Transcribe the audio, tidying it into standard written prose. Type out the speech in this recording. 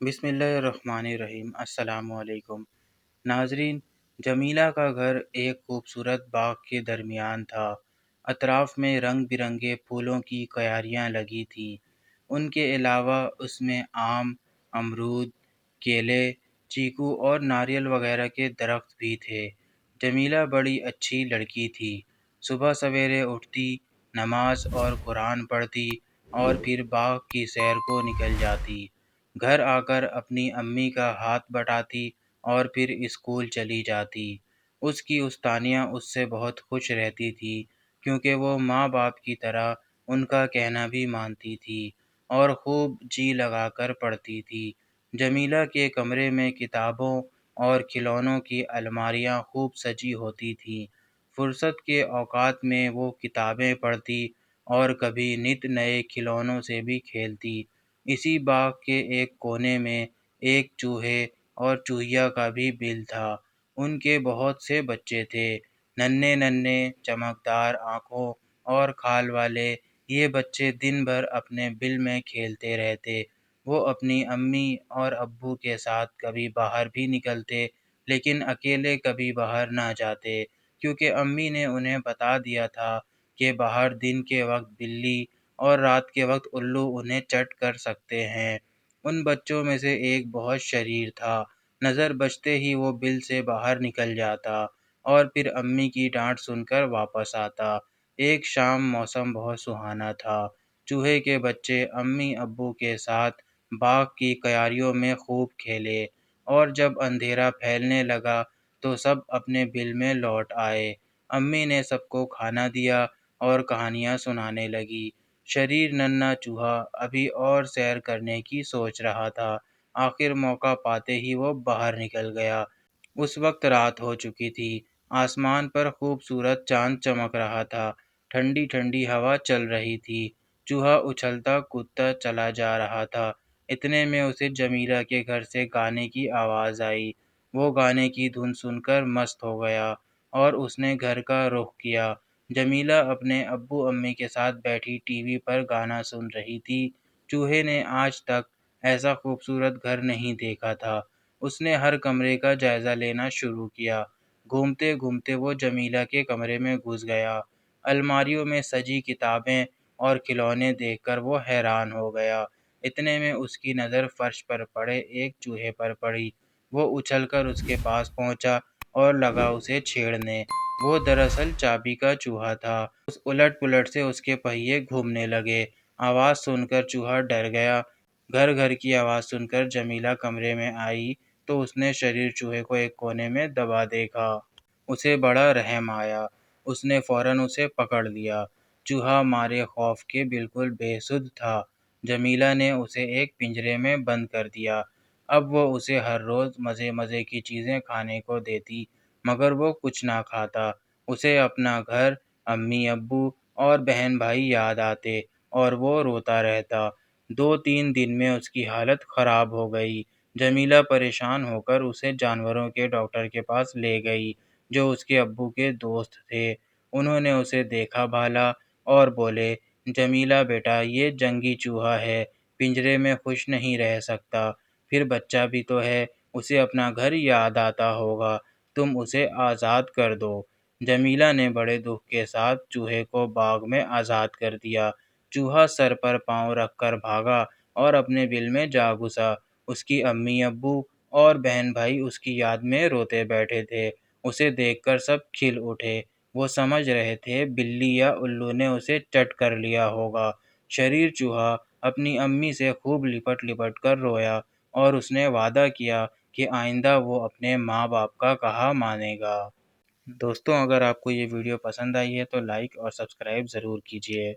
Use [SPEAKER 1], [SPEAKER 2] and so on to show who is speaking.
[SPEAKER 1] بسم اللہ الرحمن الرحیم۔ السلام علیکم ناظرین، جمیلہ کا گھر ایک خوبصورت باغ کے درمیان تھا۔ اطراف میں رنگ برنگے پھولوں کی کیاریاں لگی تھیں۔ ان کے علاوہ اس میں آم، امرود، کیلے، چیکو اور ناریل وغیرہ کے درخت بھی تھے۔ جمیلہ بڑی اچھی لڑکی تھی۔ صبح سویرے اٹھتی، نماز اور قرآن پڑھتی اور پھر باغ کی سیر کو نکل جاتی۔ گھر آ کر اپنی امی کا ہاتھ بٹاتی اور پھر اسکول چلی جاتی۔ اس کی استانیہ اس سے بہت خوش رہتی تھی کیونکہ وہ ماں باپ کی طرح ان کا کہنا بھی مانتی تھی اور خوب جی لگا کر پڑھتی تھی۔ جمیلہ کے کمرے میں کتابوں اور کھلونوں کی الماریاں خوب سجی ہوتی تھیں۔ فرصت کے اوقات میں وہ کتابیں پڑھتی اور کبھی نت نئے کھلونوں سے بھی کھیلتی۔ اسی باغ کے ایک کونے میں ایک چوہے اور چوہیا کا بھی بل تھا۔ ان کے بہت سے بچے تھے، ننھے ننھے چمکدار آنکھوں اور کھال والے۔ یہ بچے دن بھر اپنے بل میں کھیلتے رہتے۔ وہ اپنی امی اور ابو کے ساتھ کبھی باہر بھی نکلتے، لیکن اکیلے کبھی باہر نہ جاتے کیونکہ امی نے انہیں بتا دیا تھا کہ باہر دن کے وقت بلی اور رات کے وقت الو انہیں چٹ کر سکتے ہیں۔ ان بچوں میں سے ایک بہت شریر تھا۔ نظر بچتے ہی وہ بل سے باہر نکل جاتا اور پھر امی کی ڈانٹ سن کر واپس آتا۔ ایک شام موسم بہت سہانا تھا۔ چوہے کے بچے امی ابو کے ساتھ باغ کی کیاریوں میں خوب کھیلے اور جب اندھیرا پھیلنے لگا تو سب اپنے بل میں لوٹ آئے۔ امی نے سب کو کھانا دیا اور کہانیاں سنانے لگی۔ شریر ننھا چوہا ابھی اور سیر کرنے کی سوچ رہا تھا۔ آخر موقع پاتے ہی وہ باہر نکل گیا۔ اس وقت رات ہو چکی تھی۔ آسمان پر خوبصورت چاند چمک رہا تھا۔ ٹھنڈی ٹھنڈی ہوا چل رہی تھی۔ چوہا اچھلتا کودتا چلا جا رہا تھا۔ اتنے میں اسے جمیلہ کے گھر سے گانے کی آواز آئی۔ وہ گانے کی دھن سن کر مست ہو گیا اور اس نے گھر کا رخ کیا۔ جمیلہ اپنے ابو امی کے ساتھ بیٹھی ٹی وی پر گانا سن رہی تھی۔ چوہے نے آج تک ایسا خوبصورت گھر نہیں دیکھا تھا۔ اس نے ہر کمرے کا جائزہ لینا شروع کیا۔ گھومتے گھومتے وہ جمیلہ کے کمرے میں گھس گیا۔ الماریوں میں سجی کتابیں اور کھلونے دیکھ کر وہ حیران ہو گیا۔ اتنے میں اس کی نظر فرش پر پڑے ایک چوہے پر پڑی۔ وہ اچھل کر اس کے پاس پہنچا اور لگا اسے چھیڑنے۔ وہ دراصل چابی کا چوہا تھا۔ اس الٹ پلٹ سے اس کے پہیے گھومنے لگے۔ آواز سن کر چوہا ڈر گیا۔ گھر گھر کی آواز سن کر جمیلہ کمرے میں آئی تو اس نے شریر چوہے کو ایک کونے میں دبا دیکھا۔ اسے بڑا رحم آیا۔ اس نے فوراً اسے پکڑ لیا۔ چوہا مارے خوف کے بالکل بے سدھ تھا۔ جمیلہ نے اسے ایک پنجرے میں بند کر دیا۔ اب وہ اسے ہر روز مزے مزے کی چیزیں کھانے کو دیتی مگر وہ کچھ نہ کھاتا۔ اسے اپنا گھر، امی ابو اور بہن بھائی یاد آتے اور وہ روتا رہتا۔ 2-3 دن میں اس کی حالت خراب ہو گئی۔ جمیلہ پریشان ہو کر اسے جانوروں کے ڈاکٹر کے پاس لے گئی جو اس کے ابو کے دوست تھے۔ انہوں نے اسے دیکھا بھالا اور بولے، جمیلہ بیٹا، یہ جنگی چوہا ہے، پنجرے میں خوش نہیں رہ سکتا۔ پھر بچہ بھی تو ہے، اسے اپنا گھر یاد آتا ہوگا، تم اسے آزاد کر دو۔ جمیلہ نے بڑے دکھ کے ساتھ چوہے کو باغ میں آزاد کر دیا۔ چوہا سر پر پاؤں رکھ کر بھاگا اور اپنے بل میں جا گھسا۔ اس کی امی ابو اور بہن بھائی اس کی یاد میں روتے بیٹھے تھے۔ اسے دیکھ کر سب کھل اٹھے۔ وہ سمجھ رہے تھے بلی یا الو نے اسے چٹ کر لیا ہوگا۔ شریر چوہا اپنی امی سے خوب لپٹ لپٹ کر رویا اور اس نے وعدہ کیا کہ آئندہ وہ اپنے ماں باپ کا کہا مانے گا۔ دوستوں، اگر آپ کو یہ ویڈیو پسند آئی ہے تو لائک اور سبسکرائب ضرور کیجیے۔